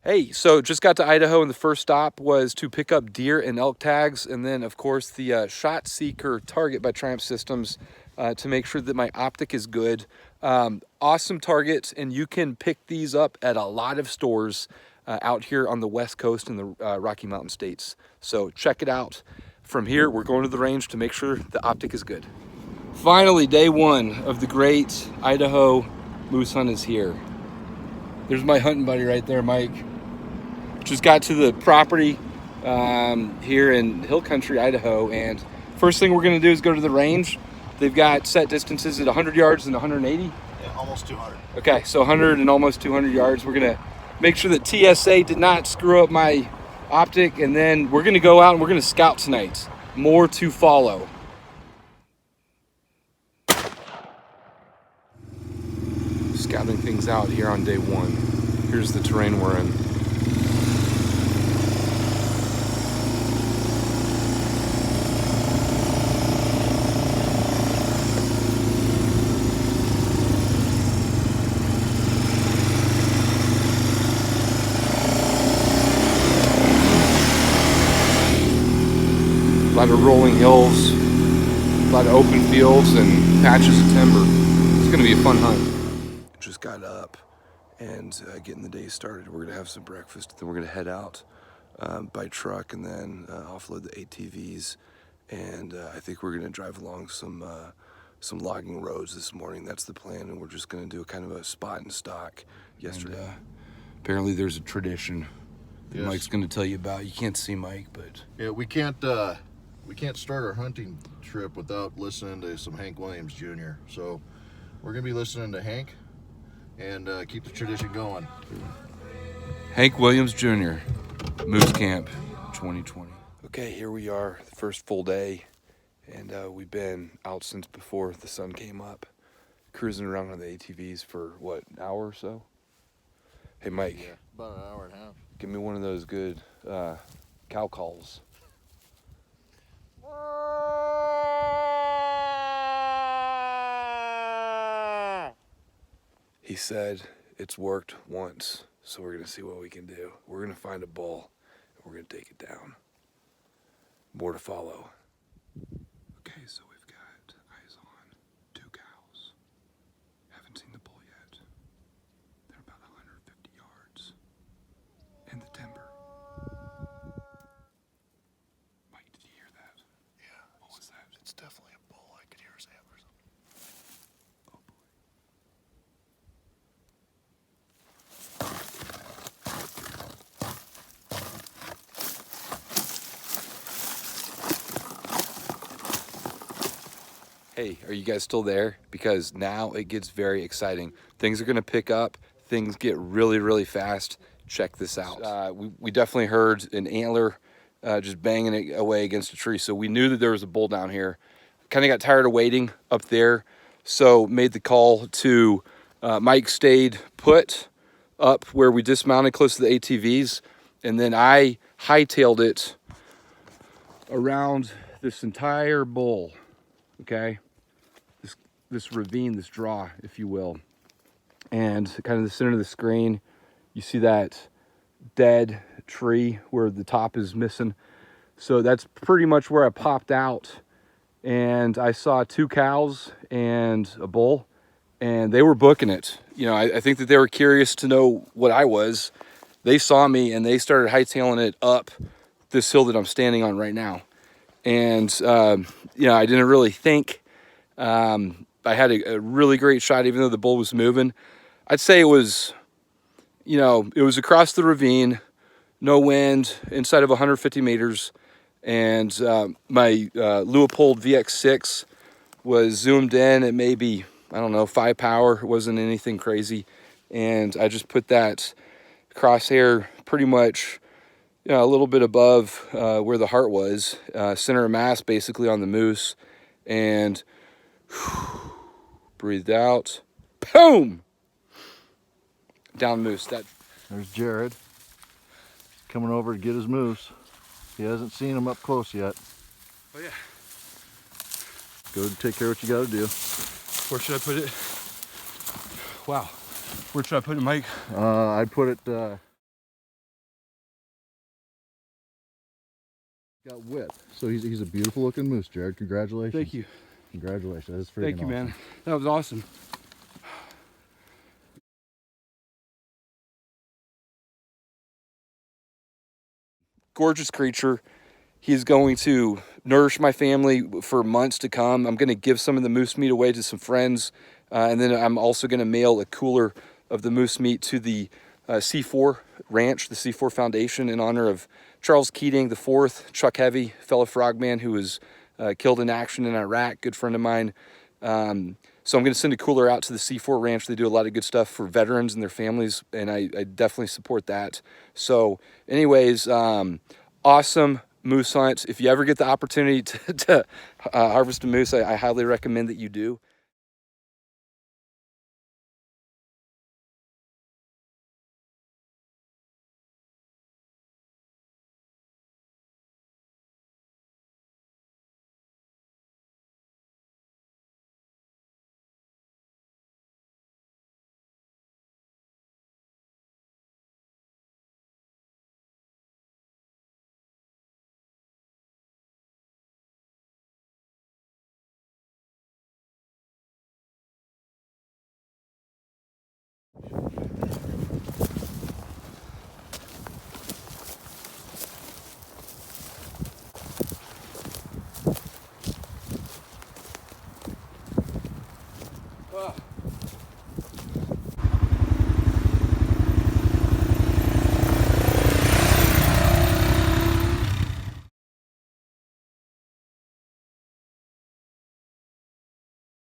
Hey, so just got to Idaho, and the first stop was to pick up deer and elk tags, and then of course the Shotseeker target by Triumph Systems to make sure that my optic is good. Awesome targets, and you can pick these up at a lot of stores out here on the West Coast in the Rocky Mountain states. So check it out. From here, we're going to the range to make sure the optic is good. Finally, day one of the great Idaho moose hunt is here. There's my hunting buddy right there, Mike. Just got to the property here in Hill Country, Idaho, and first thing we're going to do is go to the range. They've got set distances at 100 yards and 180. Yeah, almost 200. Okay, so 100 and almost 200 yards. We're going to make sure that TSA did not screw up my optic, and then we're going to go out and we're going to scout tonight. More to follow. Scouting things out here on day one. Here's the terrain we're in. A lot of rolling hills, a lot of open fields and patches of timber. It's going to be a fun hunt. Just got up and getting the day started. We're going to have some breakfast, then we're going to head out by truck and then offload the ATVs. And I think we're going to drive along some logging roads this morning. That's the plan, and we're just going to do a kind of a spot and stock yesterday. And, apparently there's a tradition that Mike's going to tell you about. You can't see Mike, but... Yeah, we can't start our hunting trip without listening to some Hank Williams Jr. So we're going to be listening to Hank and keep the tradition going. Hank Williams Jr., Moose Camp 2020. Okay, here we are, the first full day, and we've been out since before the sun came up, cruising around on the ATVs for, what, an hour or so? Hey, Mike. Yeah, about an hour and a half. Give me one of those good cow calls. He said it's worked once, so we're going to see what we can do. We're going to find a bull, and we're going to take it down. More to follow. Okay, so we've got eyes on 2 cows. Haven't seen the bull yet. They're about 150 yards in the timber. Mike, did you hear that? Yeah. What was that? It's definitely a bull. I could hear his antlers. Oh boy. Hey, are you guys still there? Because now it gets very exciting. Things are going to pick up. Things get really, really fast. Check this out. We definitely heard an antler just banging it away against a tree. So we knew that there was a bull down here. Kind of got tired of waiting up there. So made the call to Mike stayed put up where we dismounted close to the ATVs. And then I hightailed it around this entire bowl. Okay, this ravine, this draw, if you will, and kind of the center of the screen, you see that dead tree where the top is missing. So that's pretty much where I popped out, and I saw 2 cows and a bull, and they were booking it. You know, I think that they were curious to know what I was. They saw me, and they started hightailing it up this hill that I'm standing on right now. And, you know, I didn't really think. I had a really great shot, even though the bull was moving. I'd say it was, you know, it was across the ravine, no wind, inside of 150 meters. And my Leupold VX6 was zoomed in at maybe, I don't know, 5 power. It wasn't anything crazy. And I just put that crosshair pretty much, you know, a little bit above where the heart was, center of mass basically on the moose, and breathed out, boom, down moose. There's Jared coming over to get his moose. He hasn't seen him up close yet. Oh yeah. Go take care of what you got to do. Where should I put it? Wow. Where should I put it, Mike? I'd put it Got whip. So he's a beautiful looking moose, Jared. Congratulations. Thank you. Congratulations. That is freaking Thank you, awesome. man. That was awesome. Gorgeous creature. He's going to nourish my family for months to come. I'm going to give some of the moose meat away to some friends. And then I'm also going to mail a cooler of the moose meat to the C4 Ranch, the C4 Foundation, in honor of Charles Keating IV, Chuck Heavy, fellow frogman who was killed in action in Iraq, good friend of mine. So I'm going to send a cooler out to the C4 Ranch. They do a lot of good stuff for veterans and their families, and I definitely support that. So anyways, awesome moose hunt. If you ever get the opportunity to harvest a moose, I highly recommend that you do.